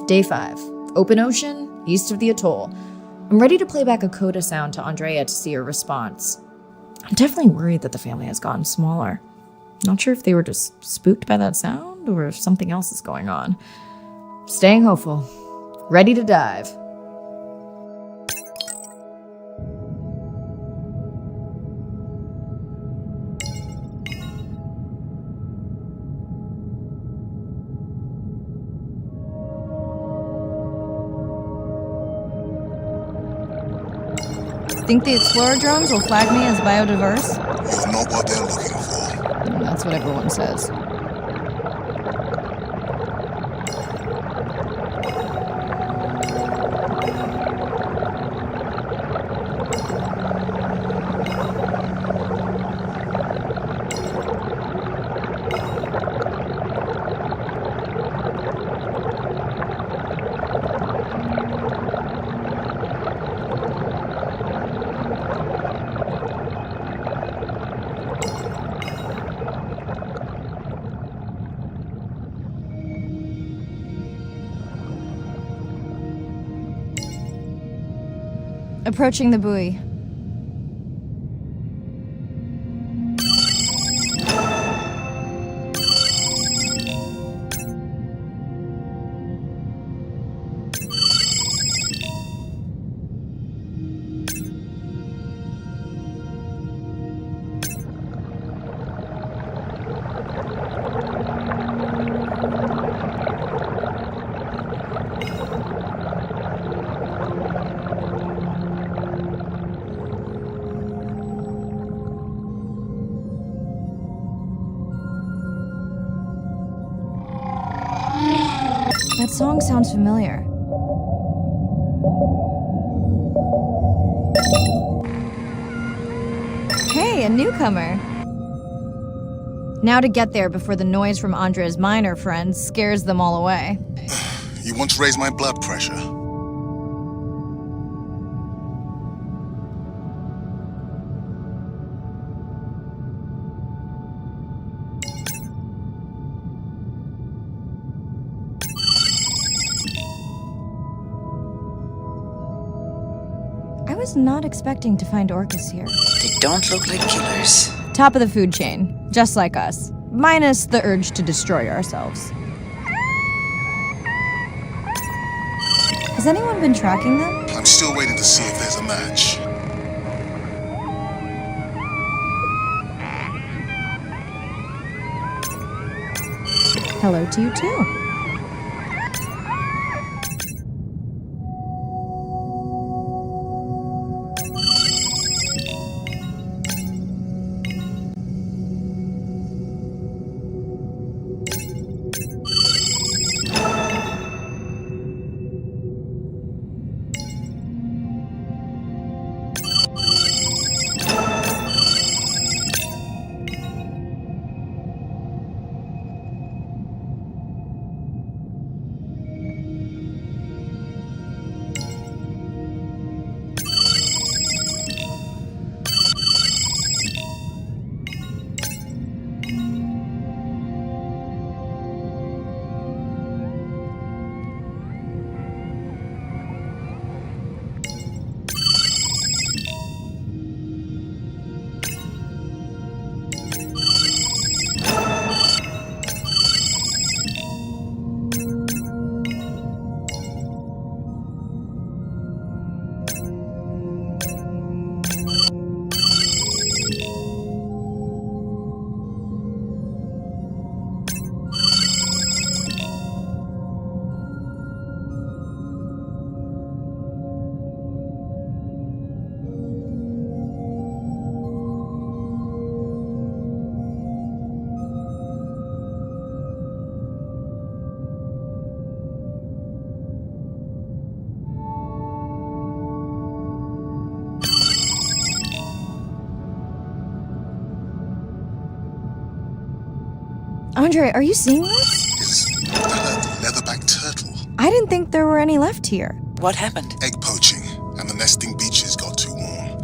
Day 5. Open ocean, east of the atoll. I'm ready to play back a coda sound to Andrea to see her response. I'm definitely worried that the family has gotten smaller. Not sure if they were just spooked by that sound or if something else is going on. Staying hopeful. Ready to dive. Think the Explorer drones will flag me as biodiverse? You're not what they're looking for. That's what everyone says. Approaching the buoy. That song sounds familiar. Hey, a newcomer. Now to get there before the noise from Andrea's minor friends scares them all away. You want to raise my blood pressure? I was not expecting to find orcas here. They don't look like killers. Top of the food chain, just like us. Minus the urge to destroy ourselves. Has anyone been tracking them? I'm still waiting to see if there's a match. Hello to you too. Andre, are you seeing this? Is that a leatherback turtle? I didn't think there were any left here. What happened? Egg poaching, and the nesting beaches got too warm.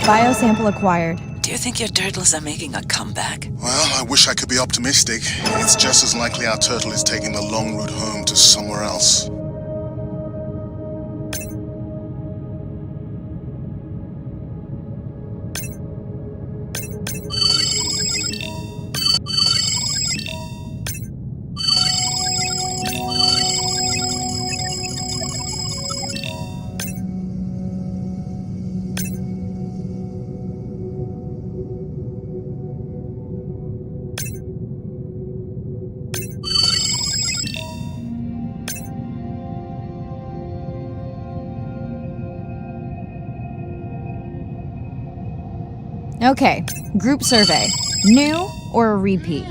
Biosample acquired. Do you think your turtles are making a comeback? Well, I wish I could be optimistic. It's just as likely our turtle is taking the long route home to somewhere else. Okay, group survey. New or a repeat?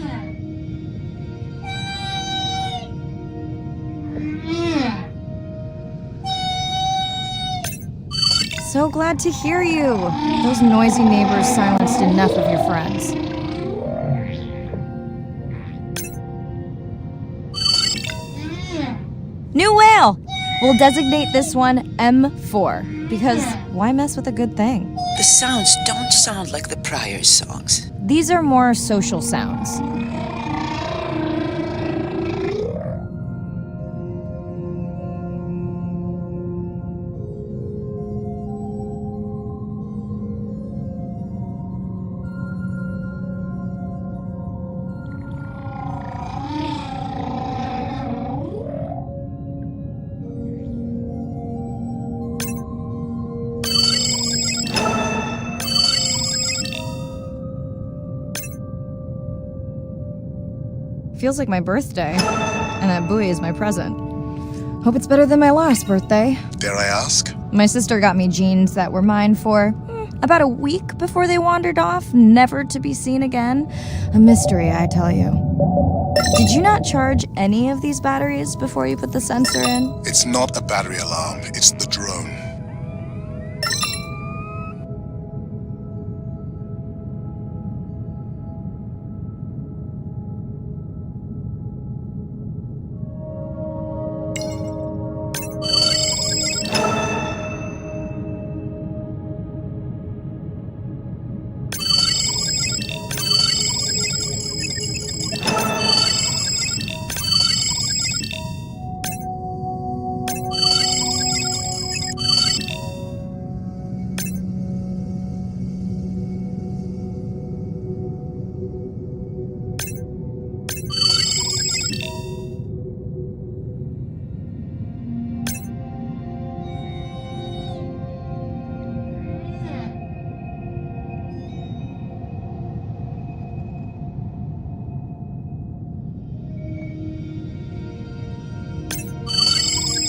So glad to hear you. Those noisy neighbors silenced enough of your friends. New whale! We'll designate this one M4, because why mess with a good thing? The sounds don't sound like the prior songs. These are more social sounds. Feels like my birthday, and that buoy is my present. Hope it's better than my last birthday. Dare I ask? My sister got me jeans that were mine for about a week before they wandered off, never to be seen again. A mystery, I tell you. Did you not charge any of these batteries before you put the sensor in? It's not a battery alarm, it's the drone.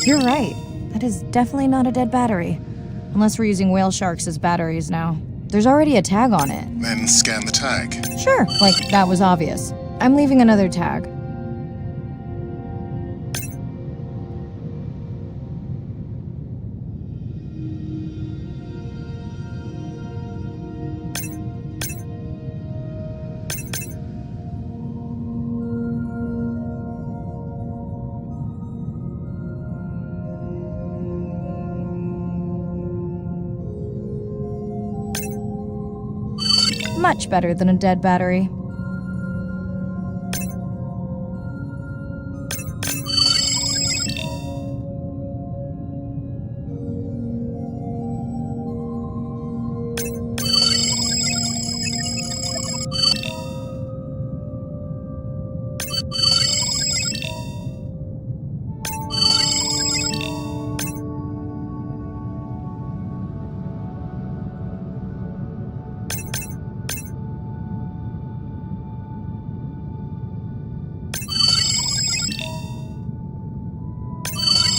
You're right. That is definitely not a dead battery. Unless we're using whale sharks as batteries now. There's already a tag on it. Then scan the tag. Sure, like that was obvious. I'm leaving another tag. Much better than a dead battery.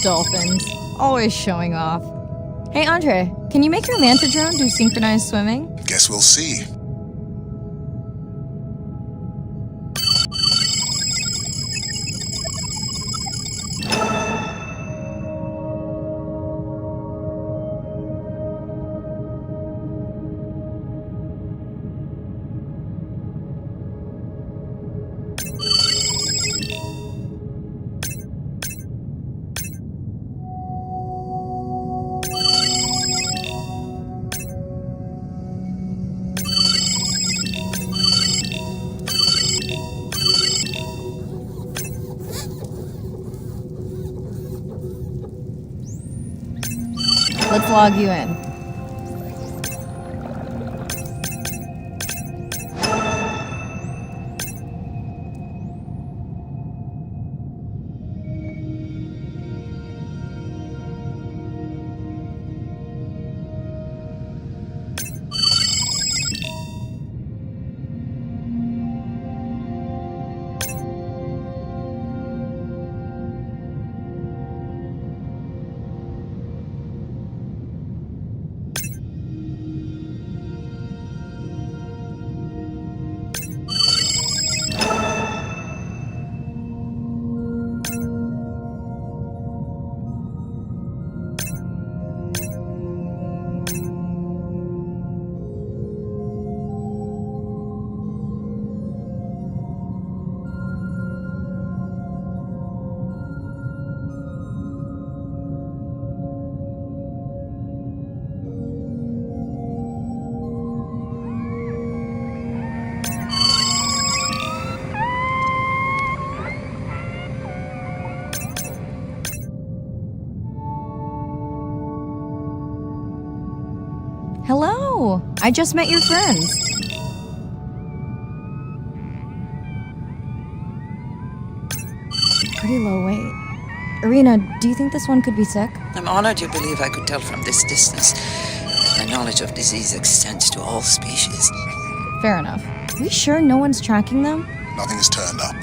Dolphins. Always showing off. Hey, Andre, can you make your manta drone do synchronized swimming? Guess we'll see. Let's log you in. Hello! I just met your friends. Pretty low weight. Irina, do you think this one could be sick? I'm honored you believe I could tell from this distance that my knowledge of disease extends to all species. Fair enough. Are we sure no one's tracking them? Nothing has turned up.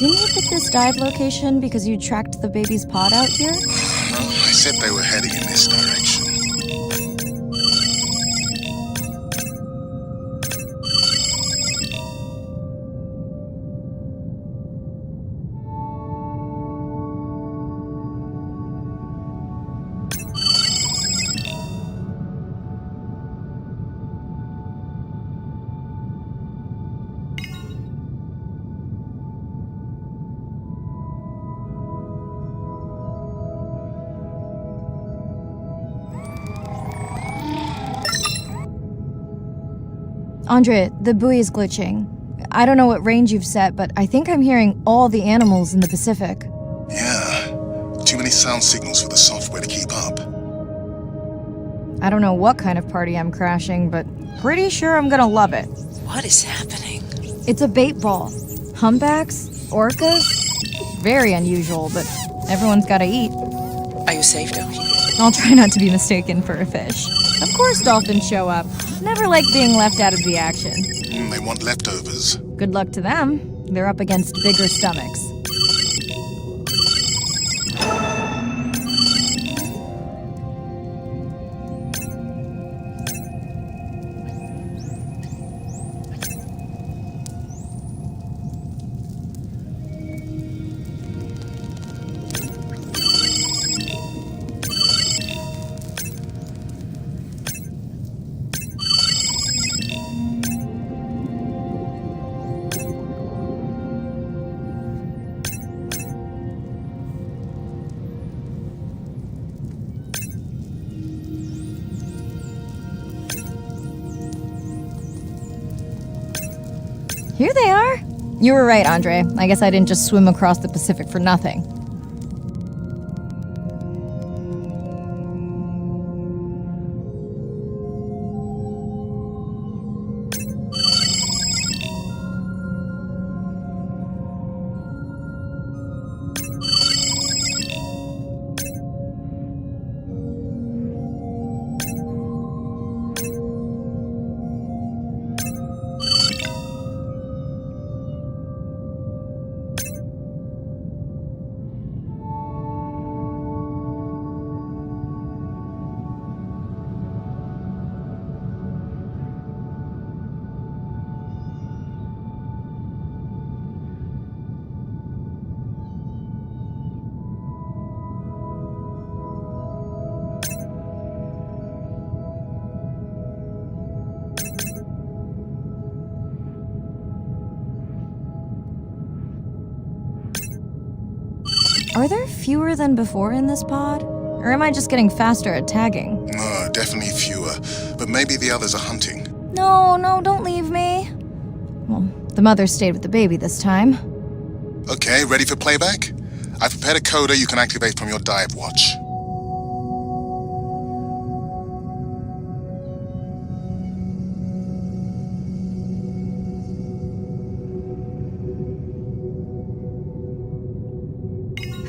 Didn't you pick this dive location because you tracked the baby's pod out here? Well, I said they were heading in this direction. Andrea, the buoy is glitching. I don't know what range you've set, but I think I'm hearing all the animals in the Pacific. Yeah, too many sound signals for the software to keep up. I don't know what kind of party I'm crashing, but pretty sure I'm gonna love it. What is happening? It's a bait ball. Humpbacks? Orcas? Very unusual, but everyone's gotta eat. Are you safe down here? I'll try not to be mistaken for a fish. Of course dolphins show up. Never like being left out of the action. They want leftovers. Good luck to them. They're up against bigger stomachs. Here they are. You were right, Andre. I guess I didn't just swim across the Pacific for nothing. Are there fewer than before in this pod? Or am I just getting faster at tagging? No, definitely fewer. But maybe the others are hunting. No, don't leave me. Well, the mother stayed with the baby this time. Okay, ready for playback? I've prepared a coder you can activate from your dive watch.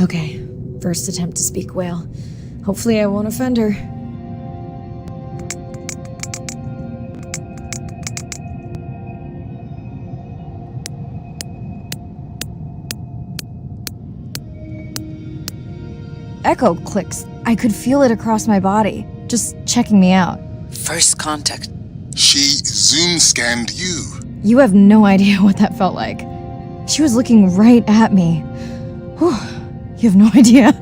Okay, first attempt to speak whale. Hopefully I won't offend her. Echo clicks. I could feel it across my body, just checking me out. First contact. She zoom scanned you. You have no idea what that felt like. She was looking right at me. Whew, you have no idea.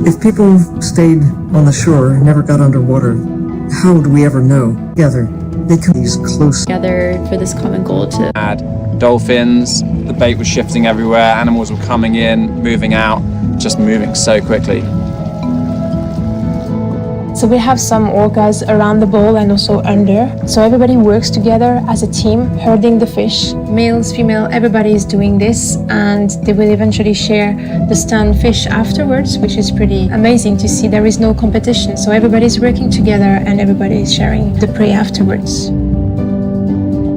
If people stayed on the shore and never got underwater, how would we ever know? Together, they come these close. Together for this common goal to Had dolphins, the bait was shifting everywhere, animals were coming in, moving out, just moving so quickly. So we have some orcas around the bowl and also under. So everybody works together as a team, herding the fish. Males, female, everybody is doing this, and they will eventually share the stunned fish afterwards, which is pretty amazing to see. There is no competition, so everybody's working together and everybody is sharing the prey afterwards.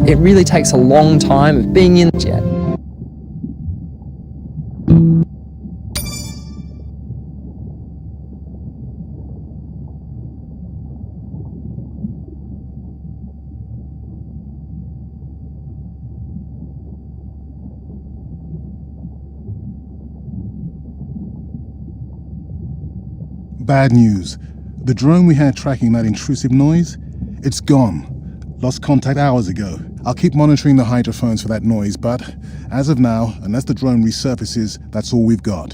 It really takes a long time of being in the jet. Bad news. The drone we had tracking that intrusive noise, it's gone. Lost contact hours ago. I'll keep monitoring the hydrophones for that noise, but as of now, unless the drone resurfaces, that's all we've got.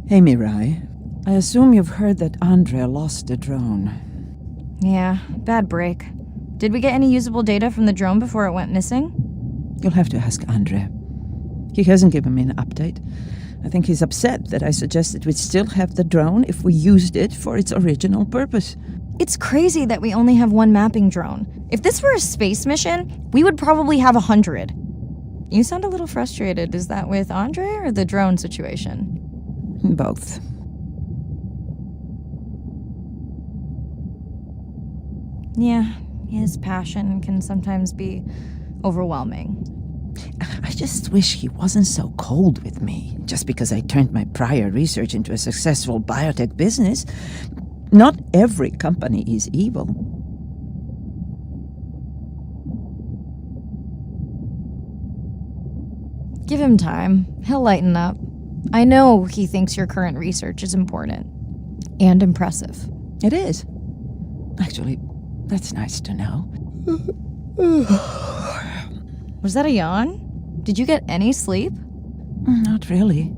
Hey, Mirai. I assume you've heard that Andre lost a drone. Yeah, bad break. Did we get any usable data from the drone before it went missing? You'll have to ask Andre. He hasn't given me an update. I think he's upset that I suggested we'd still have the drone if we used it for its original purpose. It's crazy that we only have one mapping drone. If this were a space mission, we would probably have 100. You sound a little frustrated. Is that with Andre or the drone situation? Both. Yeah, his passion can sometimes be overwhelming. I just wish he wasn't so cold with me, just because I turned my prior research into a successful biotech business. Not every company is evil. Give him time. He'll lighten up. I know he thinks your current research is important. And impressive. It is. Actually, that's nice to know. Was that a yawn? Did you get any sleep? Not really.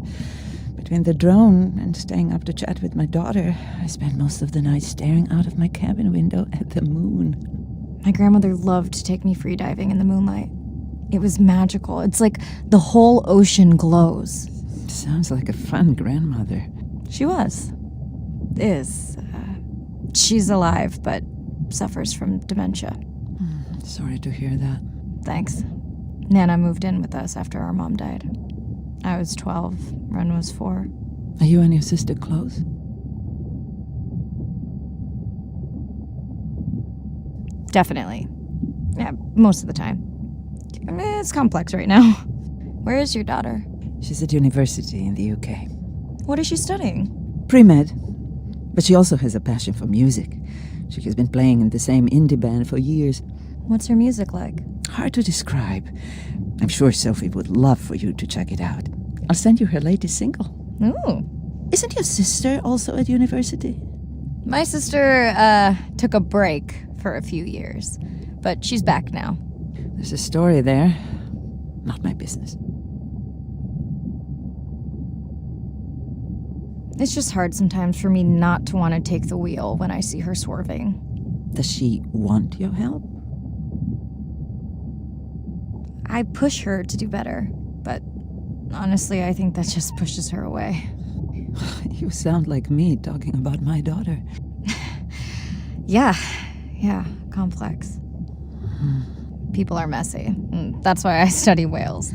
Between the drone and staying up to chat with my daughter, I spent most of the night staring out of my cabin window at the moon. My grandmother loved to take me freediving in the moonlight. It was magical. It's like the whole ocean glows. Sounds like a fun grandmother. She was. Is. She's alive, but suffers from dementia. Sorry to hear that. Thanks. Nana moved in with us after our mom died. I was 12, Ren was 4. Are you and your sister close? Definitely. Yeah, most of the time. I mean, it's complex right now. Where is your daughter? She's at university in the UK. What is she studying? Pre-med. But she also has a passion for music. She has been playing in the same indie band for years. What's her music like? Hard to describe. I'm sure Sophie would love for you to check it out. I'll send you her latest single. Ooh. Isn't your sister also at university? My sister, took a break for a few years. But she's back now. There's a story there. Not my business. It's just hard sometimes for me not to want to take the wheel when I see her swerving. Does she want your help? I push her to do better, but honestly, I think that just pushes her away. You sound like me talking about my daughter. Yeah, complex. People are messy. That's why I study whales.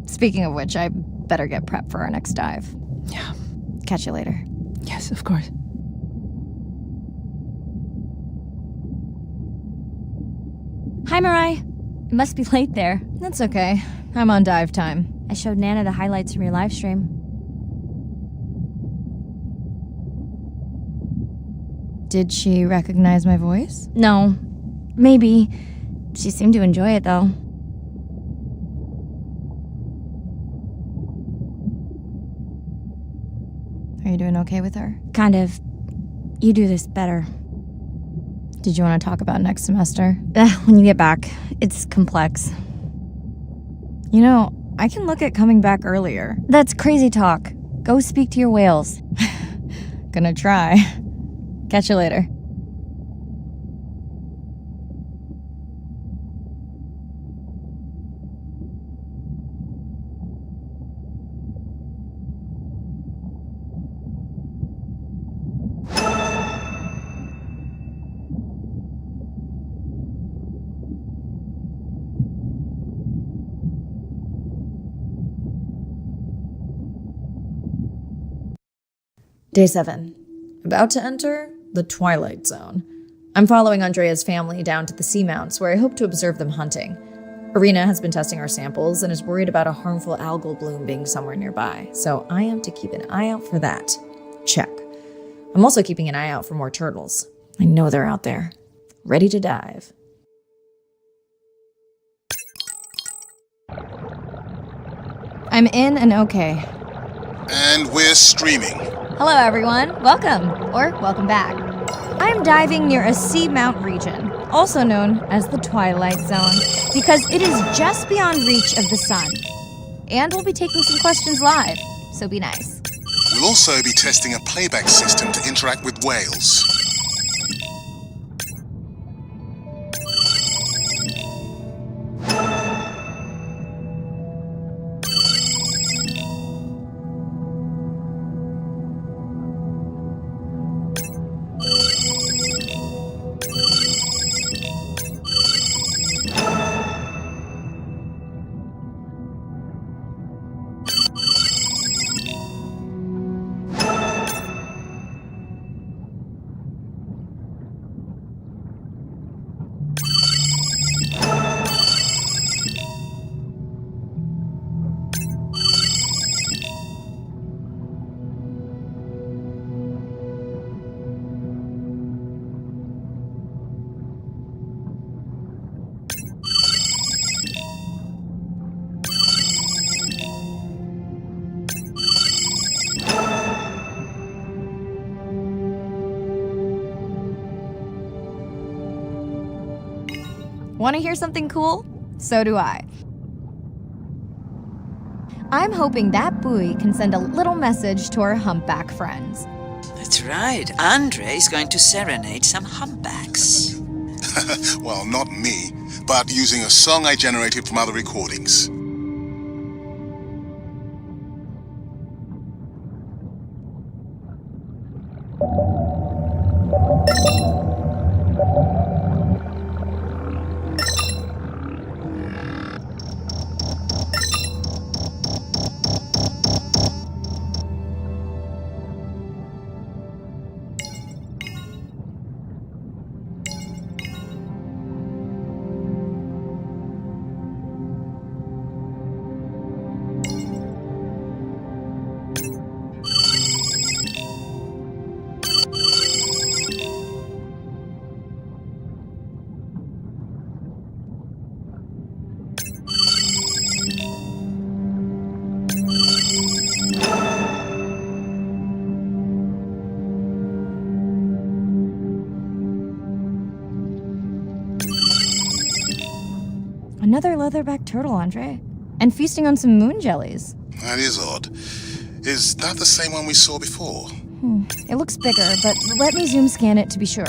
Speaking of which, I better get prepped for our next dive. Yeah. Catch you later. Yes, of course. Hi, Mirai. It must be late there. That's okay. I'm on dive time. I showed Nana the highlights from your live stream. Did she recognize my voice? No. Maybe. She seemed to enjoy it, though. Are you doing okay with her? Kind of. You do this better. Did you want to talk about next semester? When you get back. It's complex. You know, I can look at coming back earlier. That's crazy talk. Go speak to your whales. Gonna try. Catch you later. Day 7. About to enter the Twilight Zone. I'm following Andrea's family down to the seamounts where I hope to observe them hunting. Irina has been testing our samples and is worried about a harmful algal bloom being somewhere nearby, so I am to keep an eye out for that. Check. I'm also keeping an eye out for more turtles. I know they're out there, ready to dive. I'm in and okay. And we're streaming. Hello, everyone. Welcome, or welcome back. I'm diving near a seamount region, also known as the Twilight Zone, because it is just beyond reach of the sun. And we'll be taking some questions live, so be nice. We'll also be testing a playback system to interact with whales. Want to hear something cool? So do I. I'm hoping that buoy can send a little message to our humpback friends. That's right. Andre is going to serenade some humpbacks. Well, not me, but using a song I generated from other recordings. Another leatherback turtle, Andre. And feasting on some moon jellies. That is odd. Is that the same one we saw before? It looks bigger, but let me zoom scan it to be sure.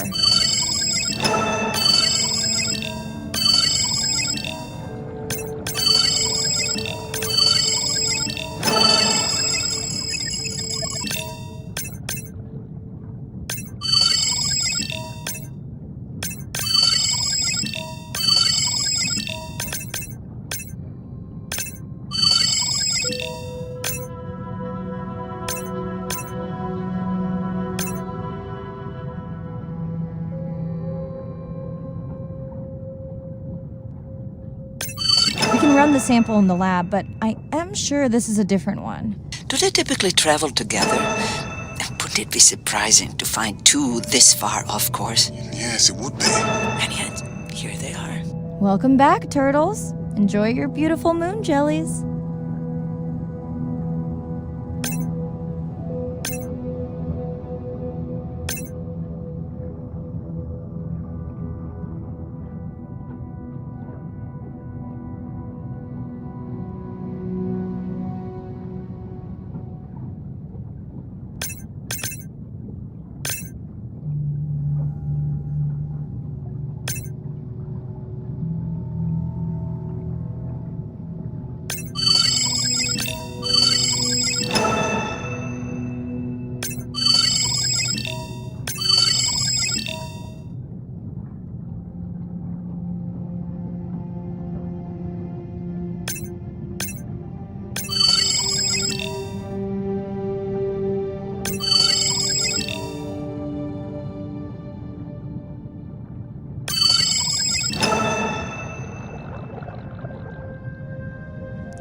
Run the sample in the lab, but I am sure this is a different one. Do they typically travel together? Wouldn't it be surprising to find two this far off course? Yes, it would be. And yet, here they are. Welcome back, turtles. Enjoy your beautiful moon jellies.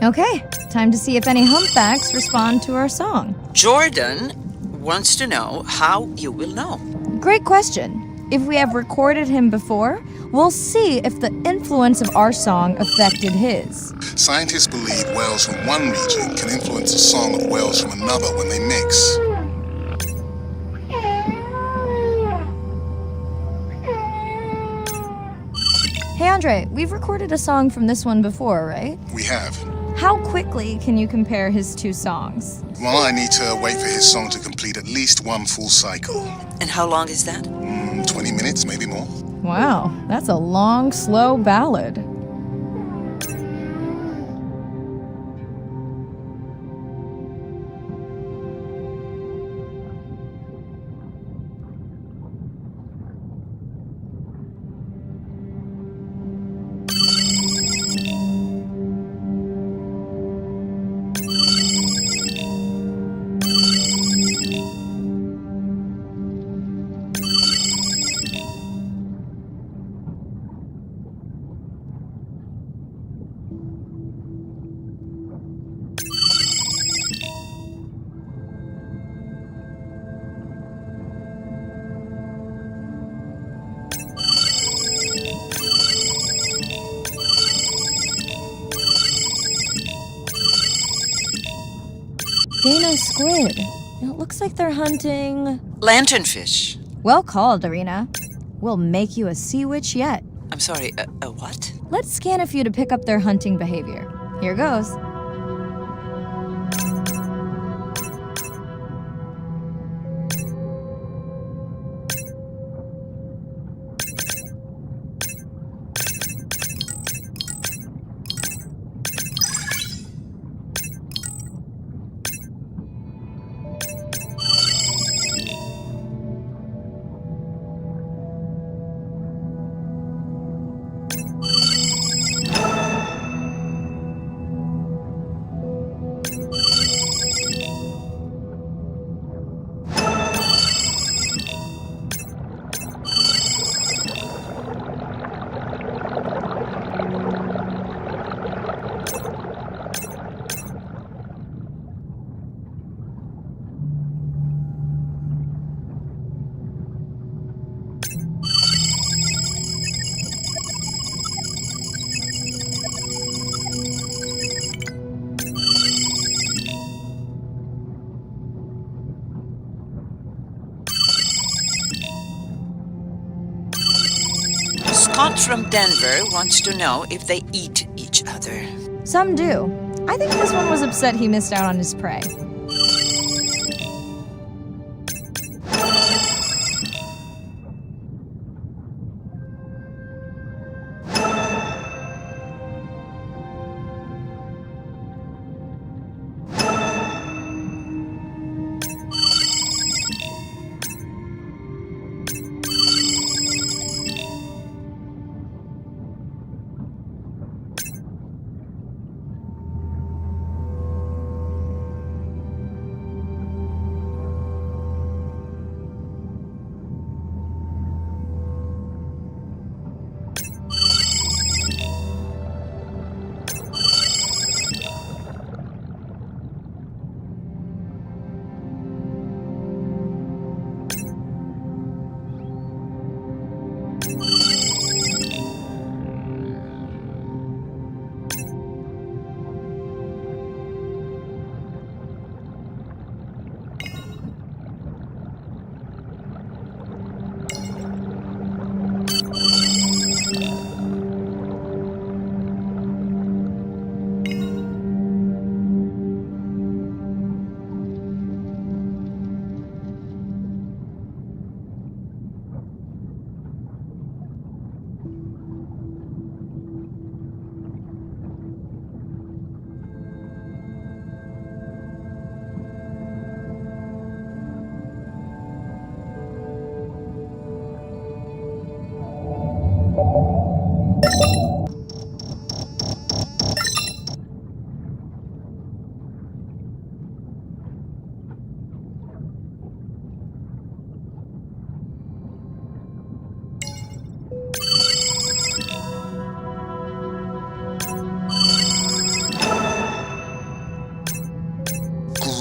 Okay, time to see if any humpbacks respond to our song. Jordan wants to know how you will know. Great question. If we have recorded him before, we'll see if the influence of our song affected his. Scientists believe whales from one region can influence the song of whales from another when they mix. Hey Andre, we've recorded a song from this one before, right? We have. How quickly can you compare his two songs? Well, I need to wait for his song to complete at least one full cycle. And how long is that? 20 minutes, maybe more. Wow, that's a long, slow ballad. Dana squid. It looks like they're hunting... lanternfish. Well called, Irina. We'll make you a sea witch yet. I'm sorry, a what? Let's scan a few to pick up their hunting behavior. Here goes. Scott from Denver wants to know if they eat each other. Some do. I think this one was upset he missed out on his prey.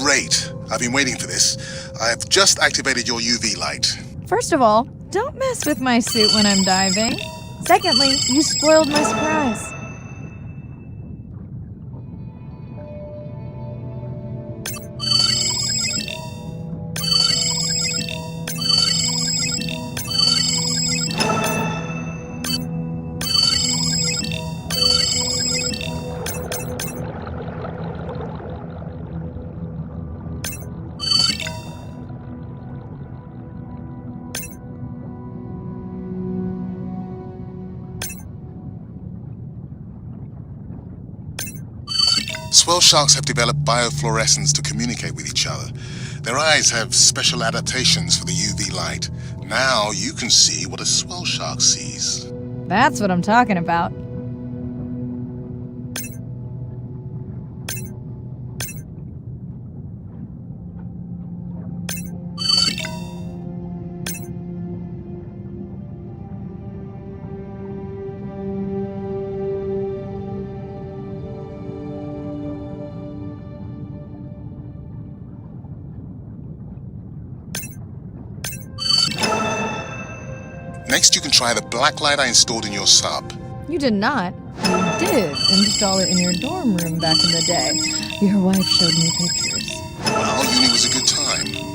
Great. I've been waiting for this. I've just activated your UV light. First of all, don't mess with my suit when I'm diving. Secondly, you spoiled my surprise. Swell sharks have developed biofluorescence to communicate with each other. Their eyes have special adaptations for the UV light. Now you can see what a swell shark sees. That's what I'm talking about. Next, you can try the black light I installed in your sub. You did not. You did install it in your dorm room back in the day. Your wife showed me pictures. Well, uni was a good time.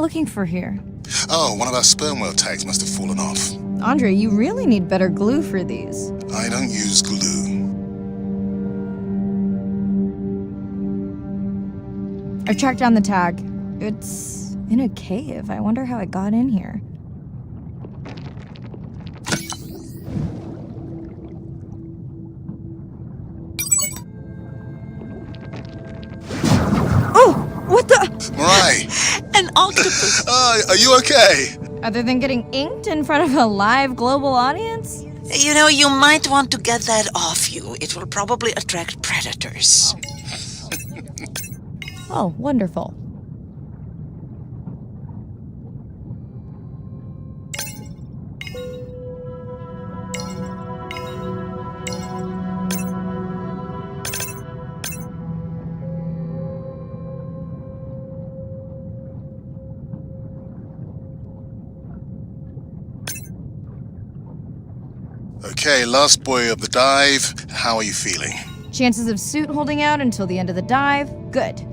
looking for here? Oh, one of our sperm whale tags must have fallen off. Andre, you really need better glue for these. I don't use glue. I've tracked down the tag. It's in a cave. I wonder how it got in here. Oh! What the? Mirai! An octopus! Are you okay? Other than getting inked in front of a live global audience? You know, you might want to get that off you. It will probably attract predators. Oh, wonderful. Okay, last boy of the dive. How are you feeling? Chances of suit holding out until the end of the dive? Good.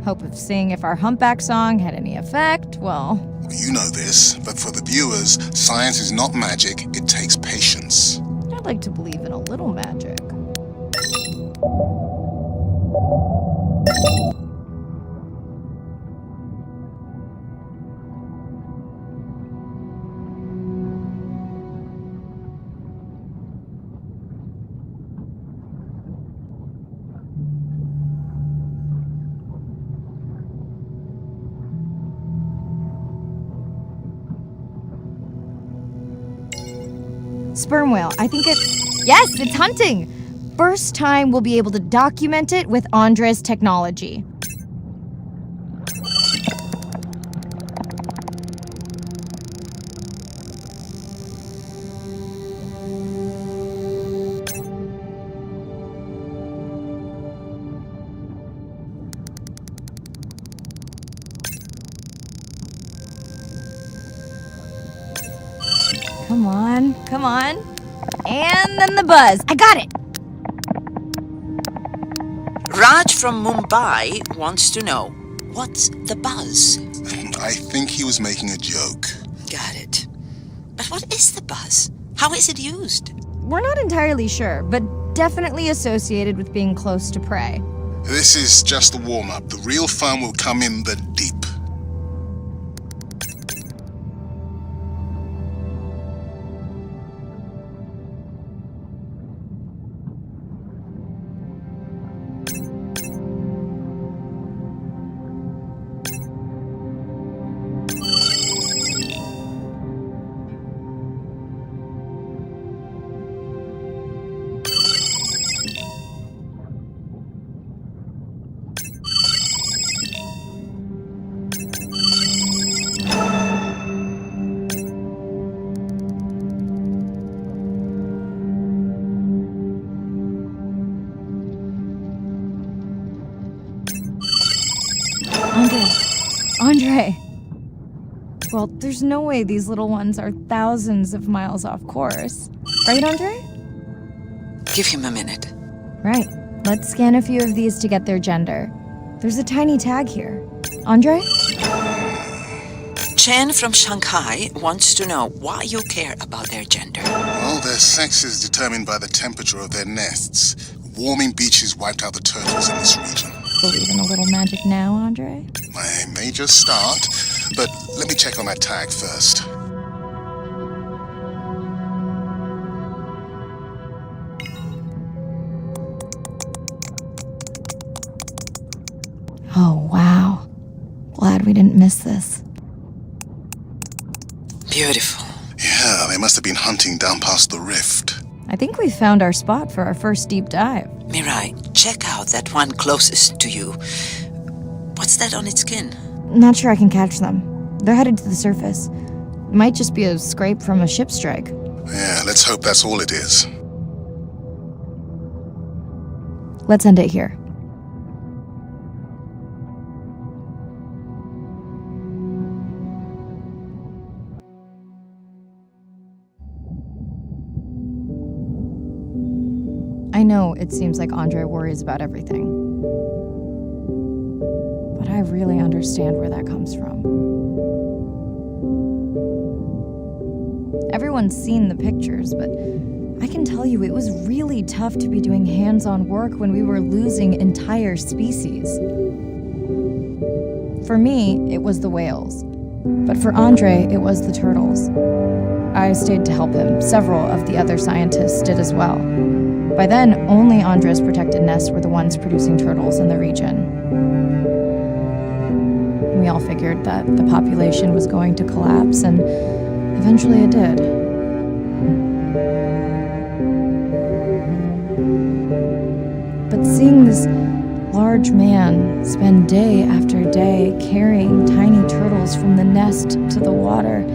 Hope of seeing if our humpback song had any effect, well... You know this, but for the viewers, science is not magic, it takes patience. I'd like to believe in a little magic. Sperm whale. I think it's... Yes, it's hunting! First time we'll be able to document it with Andre's technology. Come on, come on. And then the buzz. I got it! Raj from Mumbai wants to know, what's the buzz? I think he was making a joke. Got it. But what is the buzz? How is it used? We're not entirely sure, but definitely associated with being close to prey. This is just the warm-up. The real fun will come in the deep. Andre! Well, there's no way these little ones are thousands of miles off course. Right, Andre? Give him a minute. Right. Let's scan a few of these to get their gender. There's a tiny tag here. Andre? Chen from Shanghai wants to know why you care about their gender. Well, their sex is determined by the temperature of their nests. Warming beaches wiped out the turtles in this region. Believe in a little magic now, Andre? I may just start, but let me check on that tag first. Oh, wow. Glad we didn't miss this. Beautiful. Yeah, they must have been hunting down past the rift. I think we found our spot for our first deep dive. Mirai, check out that one closest to you. What's that on its skin? Not sure I can catch them. They're headed to the surface. Might just be a scrape from a ship strike. Yeah, let's hope that's all it is. Let's end it here. I know it seems like Andre worries about everything, but I really understand where that comes from. Everyone's seen the pictures, but I can tell you it was really tough to be doing hands-on work when we were losing entire species. For me, it was the whales. But for Andre, it was the turtles. I stayed to help him. Several of the other scientists did as well. By then, only Andre's protected nests were the ones producing turtles in the region. We all figured that the population was going to collapse, and eventually it did. But seeing this large man spend day after day carrying tiny turtles from the nest to the water,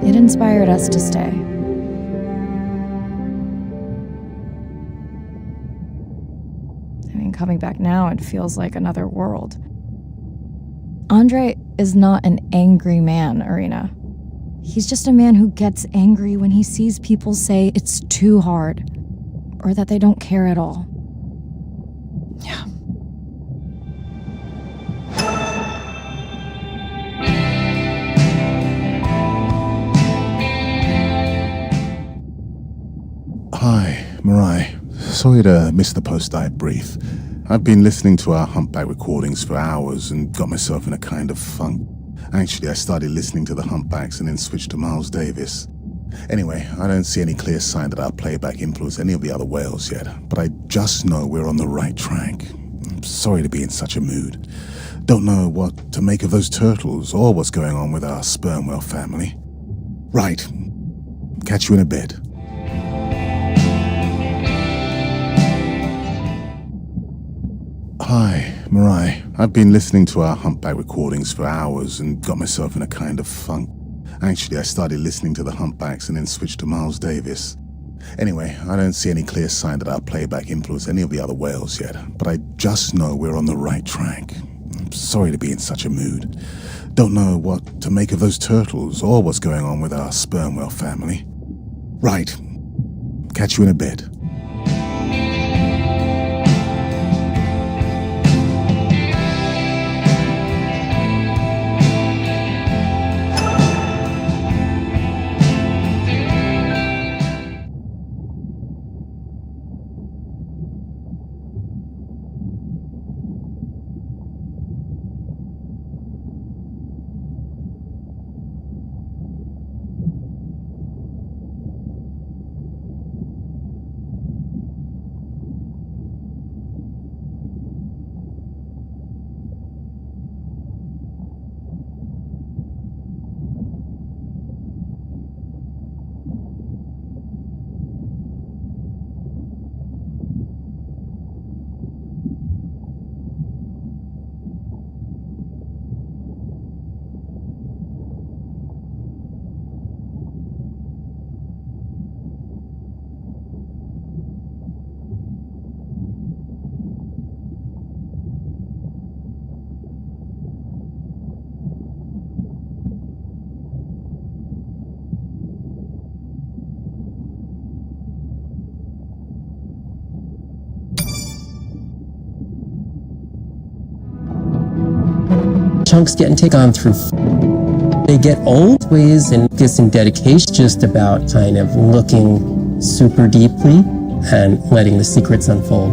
it inspired us to stay. I mean, coming back now, it feels like another world. Andre is not an angry man, Irina. He's just a man who gets angry when he sees people say it's too hard, or that they don't care at all. Yeah. Hi, Mirai. Sorry to miss the post-dive brief. I've been listening to our humpback recordings for hours and got myself in a kind of funk. Actually, I started listening to the humpbacks and then switched to Miles Davis. Anyway, I don't see any clear sign that our playback influenced any of the other whales yet, but I just know we're on the right track. I'm sorry to be in such a mood. Don't know what to make of those turtles or what's going on with our sperm whale family. Right. Catch you in a bit. Hi, Mirai. I've been listening to our humpback recordings for hours and got myself in a kind of funk. Actually, I started listening to the humpbacks and then switched to Miles Davis. Anyway, I don't see any clear sign that our playback influenced any of the other whales yet, but I just know we're on the right track. I'm sorry to be in such a mood. Don't know what to make of those turtles or what's going on with our sperm whale family. Right. Catch you in a bit. Chunks getting taken on through. They get old ways and focus and dedication just about kind of looking super deeply and letting the secrets unfold.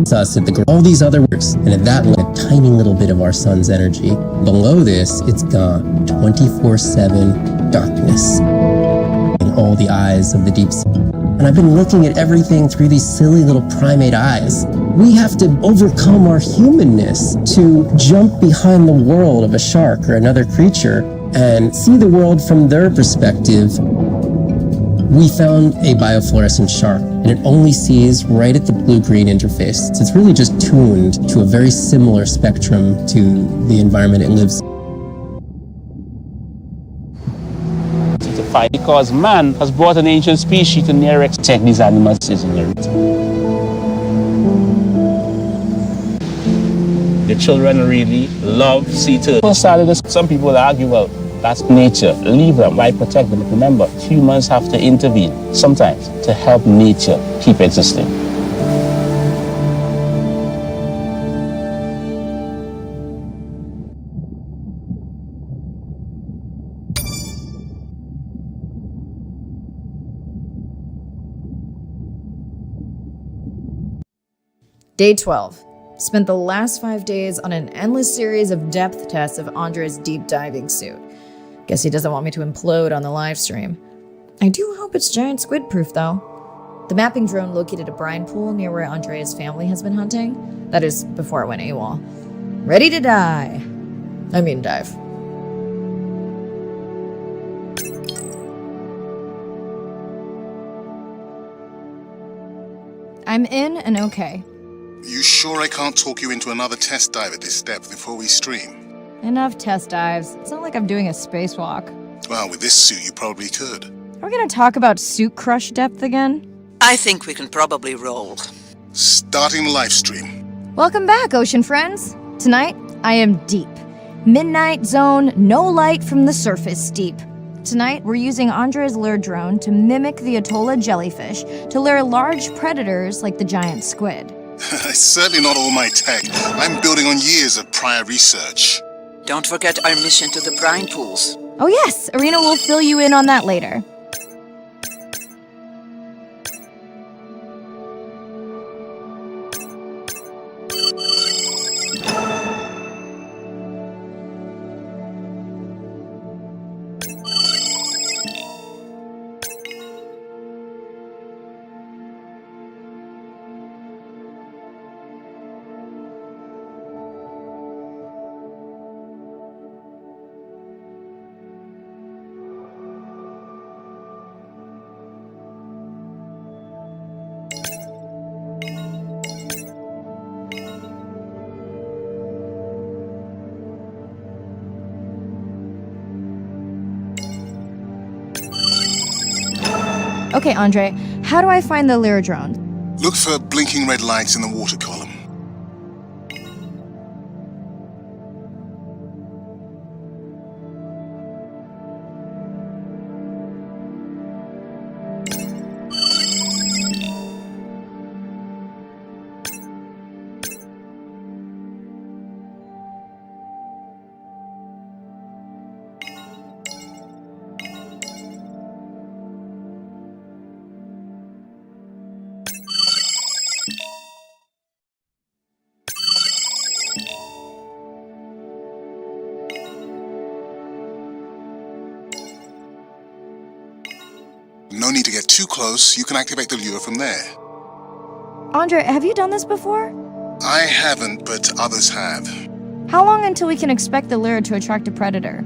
It's us at the all these other works, and at that a tiny little bit of our sun's energy. Below this, it's gone 24/7 darkness in all the eyes of the deep sea. And I've been looking at everything through these silly little primate eyes. We have to overcome our humanness to jump behind the world of a shark or another creature and see the world from their perspective. We found a biofluorescent shark, and it only sees right at the blue-green interface. So it's really just tuned to a very similar spectrum to the environment it lives in. Because man has brought an ancient species to near extinct. These animals is in the children really love sea turtles. Some people argue, well, That's nature. Leave them. Why protect them? Remember, humans have to intervene sometimes to help nature keep existing. Day 12. Spent the last 5 days on an endless series of depth tests of Andre's deep diving suit. Guess he doesn't want me to implode on the live stream. I do hope it's giant squid proof though. The mapping drone located a brine pool near where Andrea's family has been hunting. That is, before it went AWOL. Ready to dive. I'm in and okay. You sure I can't talk you into another test dive at this depth before we stream? Enough test dives. It's not like I'm doing a spacewalk. Well, with this suit, you probably could. Are we gonna talk about suit crush depth again? I think we can probably roll. Starting the live stream. Welcome back, ocean friends. Tonight, I am deep. Midnight zone, no light from the surface deep. Tonight, we're using Andre's lure drone to mimic the Atolla jellyfish to lure large predators like the giant squid. It's certainly not all my tech. I'm building on years of prior research. Don't forget our mission to the brine pools. Oh yes, Arena will fill you in on that later. Okay, Andre, how do I find the lure drone? Look for blinking red lights in the water column. No need to get too close. You can activate the lure from there. Andre, have you done this before? I haven't, but others have. How long until we can expect the lure to attract a predator?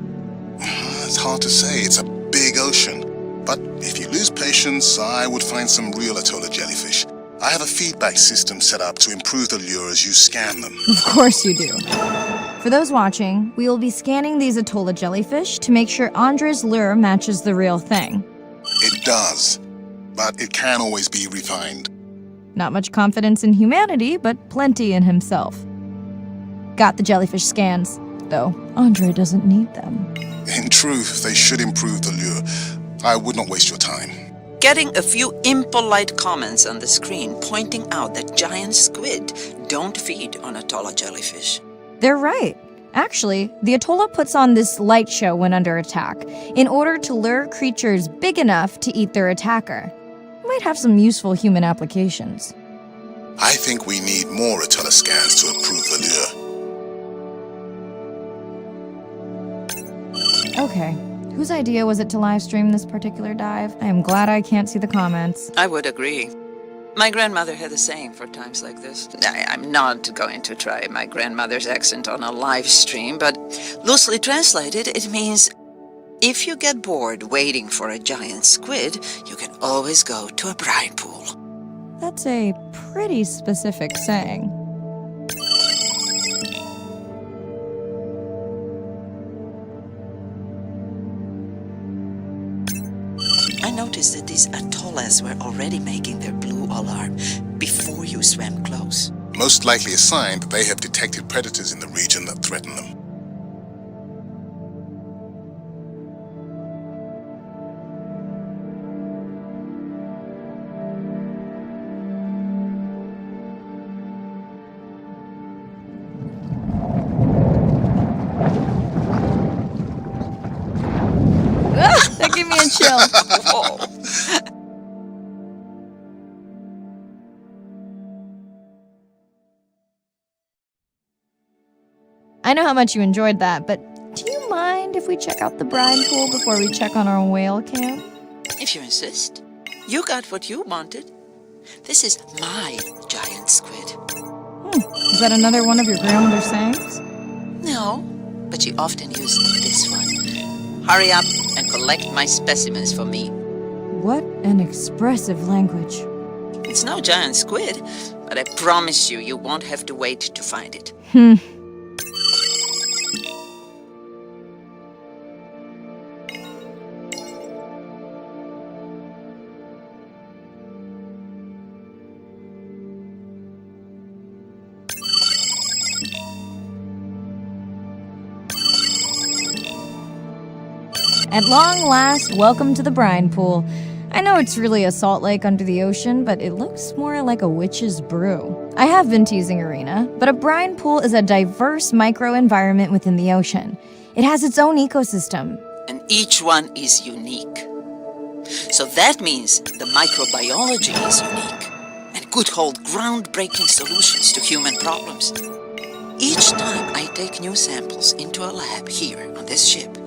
It's hard to say. It's a big ocean. But if you lose patience, I would find some real Atolla jellyfish. I have a feedback system set up to improve the lure as you scan them. Of course you do. For those watching, we will be scanning these Atolla jellyfish to make sure Andre's lure matches the real thing. It does, but it can always be refined. Not much confidence in humanity, but plenty in himself. Got the jellyfish scans, though Andre doesn't need them. In truth, they should improve the lure. I would not waste your time. Getting a few impolite comments on the screen pointing out that giant squid don't feed on Atolla jellyfish. They're right. Actually, the Atolla puts on this light show when under attack, in order to lure creatures big enough to eat their attacker. Might have some useful human applications. I think we need more Atolla scans to improve the lure. Okay, whose idea was it to live stream this particular dive? I am glad I can't see the comments. I would agree. My grandmother had a saying for times like this. I'm not going to try my grandmother's accent on a live stream, but loosely translated, it means if you get bored waiting for a giant squid, you can always go to a brine pool. That's a pretty specific saying. I noticed that these atollas were already making their blue alarm before you swam close. Most likely a sign that they have detected predators in the region that threaten them. chill. Whoa. I know how much you enjoyed that, but do you mind if we check out the brine pool before we check on our whale camp? If you insist. You got what you wanted. This is my giant squid. Is that another one of your grandmother's sayings? No, but she often used this one. Hurry up and collect my specimens for me. What an expressive language. It's no giant squid, but I promise you, you won't have to wait to find it. At long last, welcome to the brine pool. I know it's really a salt lake under the ocean, but it looks more like a witch's brew. I have been teasing Arena, but a brine pool is a diverse microenvironment within the ocean. It has its own ecosystem. And each one is unique. So that means the microbiology is unique and could hold groundbreaking solutions to human problems. Each time I take new samples into a lab here on this ship,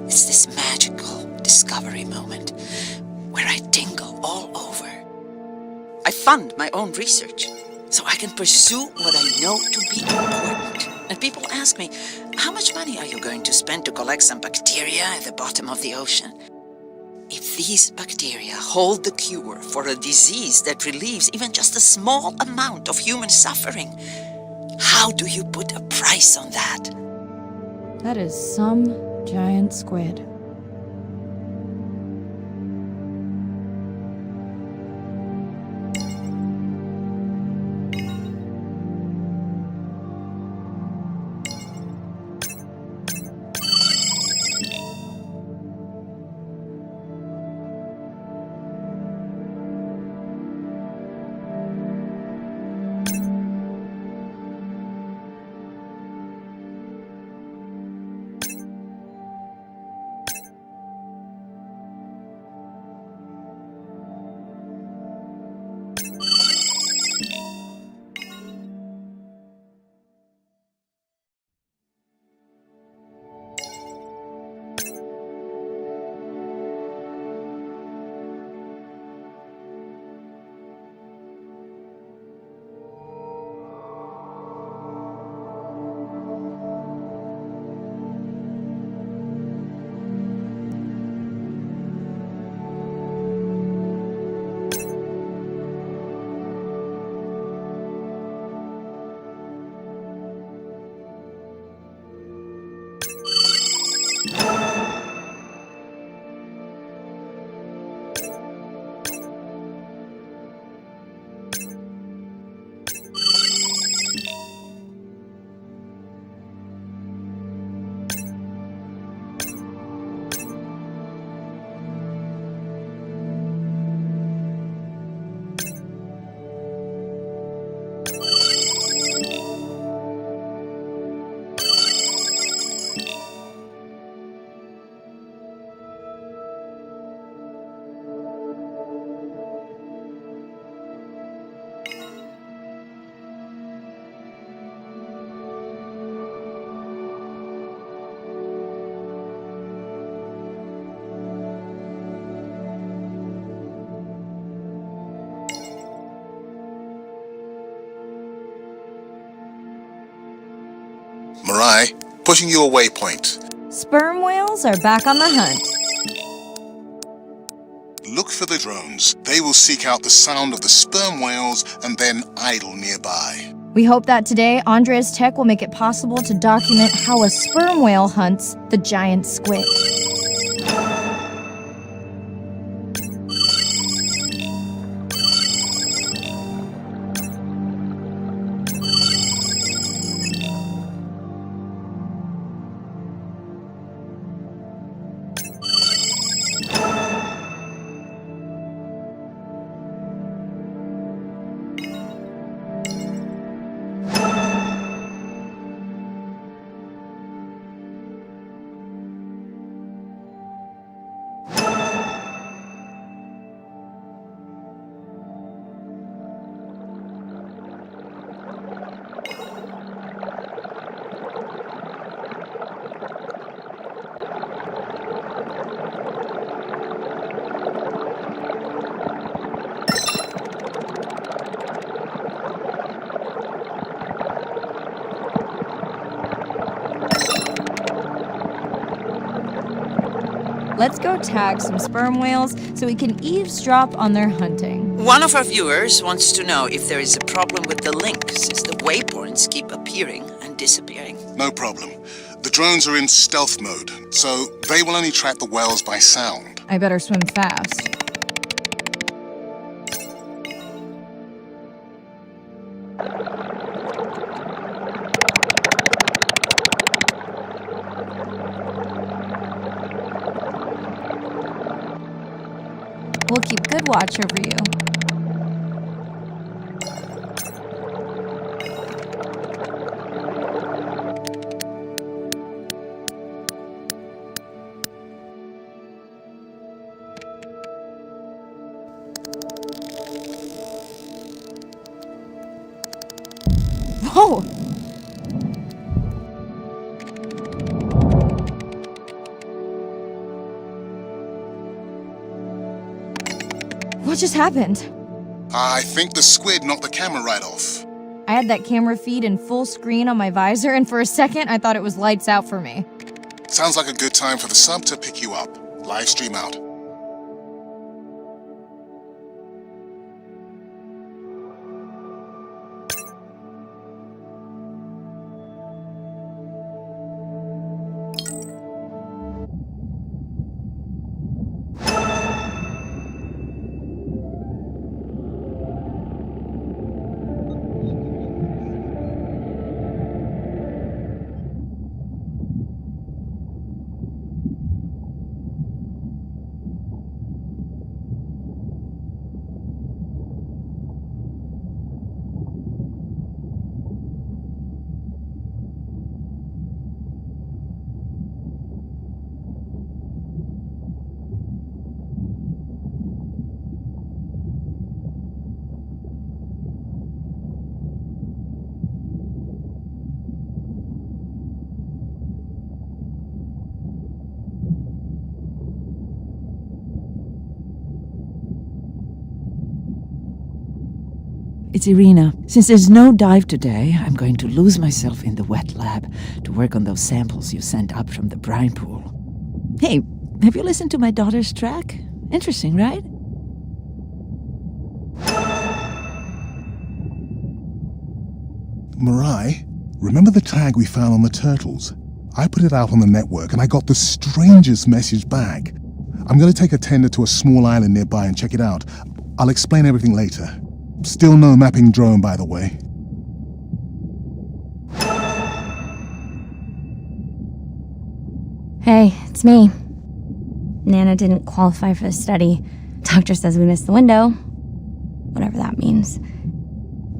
it's this magical discovery moment where I tingle all over. I fund my own research so I can pursue what I know to be important. And people ask me, how much money are you going to spend to collect some bacteria at the bottom of the ocean? If these bacteria hold the cure for a disease that relieves even just a small amount of human suffering, how do you put a price on that? That is some giant squid. Mirai, pushing you a waypoint. Sperm whales are back on the hunt. Look for the drones. They will seek out the sound of the sperm whales and then idle nearby. We hope that today, Andrea's tech will make it possible to document how a sperm whale hunts the giant squid. Let's go tag some sperm whales so we can eavesdrop on their hunting. One of our viewers wants to know if there is a problem with the link, since the waypoints keep appearing and disappearing. No problem. The drones are in stealth mode, so they will only track the whales by sound. I better swim fast. We'll keep good watch over you. Whoa! What just happened? I think the squid knocked the camera right off. I had that camera feed in full screen on my visor, and for a second I thought it was lights out for me. Sounds like a good time for the sub to pick you up. Live stream out. It's Irina. Since there's no dive today, I'm going to lose myself in the wet lab to work on those samples you sent up from the brine pool. Hey, have you listened to my daughter's track? Interesting, right? Mirai, remember the tag we found on the turtles? I put it out on the network and I got the strangest message back. I'm going to take a tender to a small island nearby and check it out. I'll explain everything later. Still no mapping drone, by the way. Hey, it's me. Nana didn't qualify for the study. Doctor says we missed the window. Whatever that means.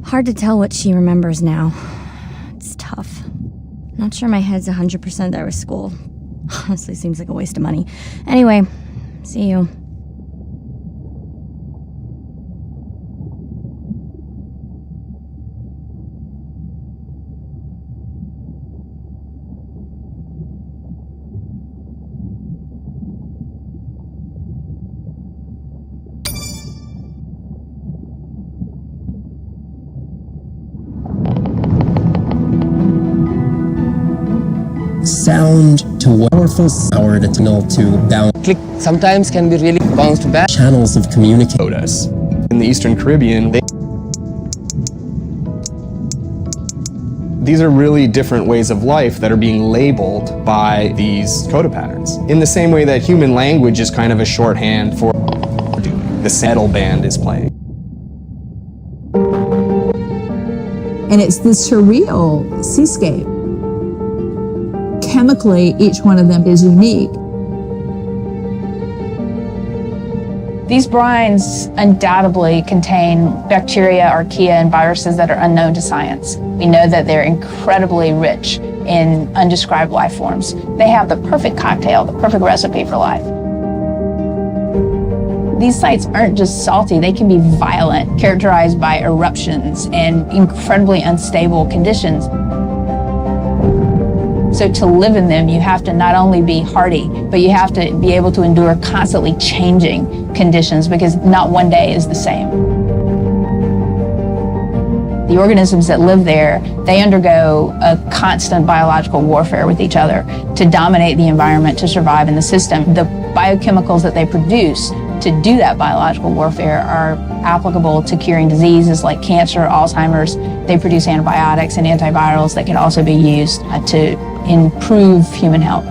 Hard to tell what she remembers now. It's tough. Not sure my head's 100% there with school. Honestly, seems like a waste of money. Anyway, see you. Sound to powerful power to signal to balance. Click sometimes can be really bounced back. Channels of communication. In the Eastern Caribbean, these are really different ways of life that are being labeled by these coda patterns. In the same way that human language is kind of a shorthand for the saddle band is playing. And it's this surreal seascape. Chemically, each one of them is unique. These brines undoubtedly contain bacteria, archaea, and viruses that are unknown to science. We know that they're incredibly rich in undescribed life forms. They have the perfect cocktail, the perfect recipe for life. These sites aren't just salty, they can be violent, characterized by eruptions and incredibly unstable conditions. So to live in them, you have to not only be hardy, but you have to be able to endure constantly changing conditions because not one day is the same. The organisms that live there, they undergo a constant biological warfare with each other to dominate the environment, to survive in the system. The biochemicals that they produce to do that biological warfare are applicable to curing diseases like cancer, Alzheimer's. They produce antibiotics and antivirals that can also be used to improve human health.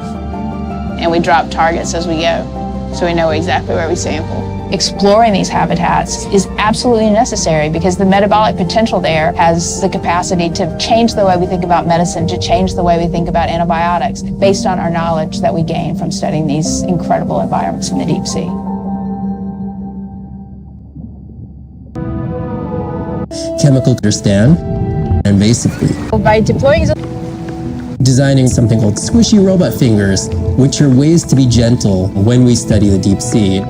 And we drop targets as we go, so we know exactly where we sample. Exploring these habitats is absolutely necessary because the metabolic potential there has the capacity to change the way we think about medicine, to change the way we think about antibiotics, based on our knowledge that we gain from studying these incredible environments in the deep sea. Chemical understand, and basically By deploying designing something called squishy robot fingers, which are ways to be gentle when we study the deep sea.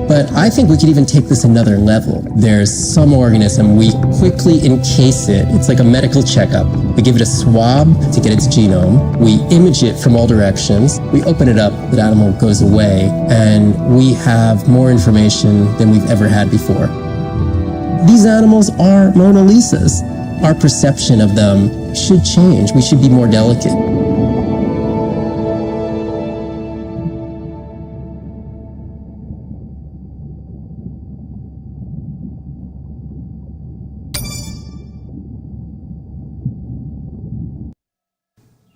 But I think we could even take this another level. There's some organism, we quickly encase it. It's like a medical checkup. We give it a swab to get its genome. We image it from all directions. We open it up, the animal goes away, and we have more information than we've ever had before. These animals are Mona Lisas. Our perception of them should change. We should be more delicate.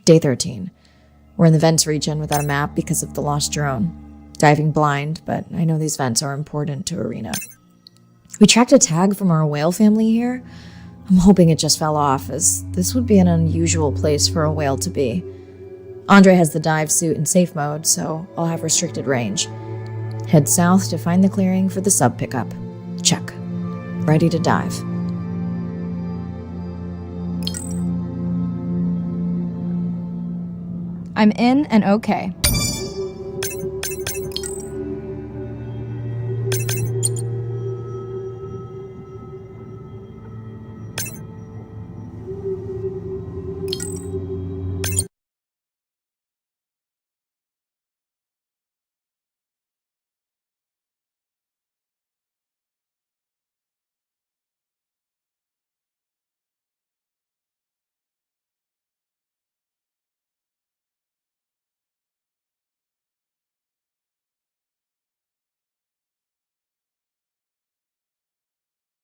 Day 13. We're in the vents region without a map because of the lost drone. Diving blind, but I know these vents are important to Arena. We tracked a tag from our whale family here. I'm hoping it just fell off, as this would be an unusual place for a whale to be. Andre has the dive suit in safe mode, so I'll have restricted range. Head south to find the clearing for the sub pickup. Check. Ready to dive. I'm in and okay.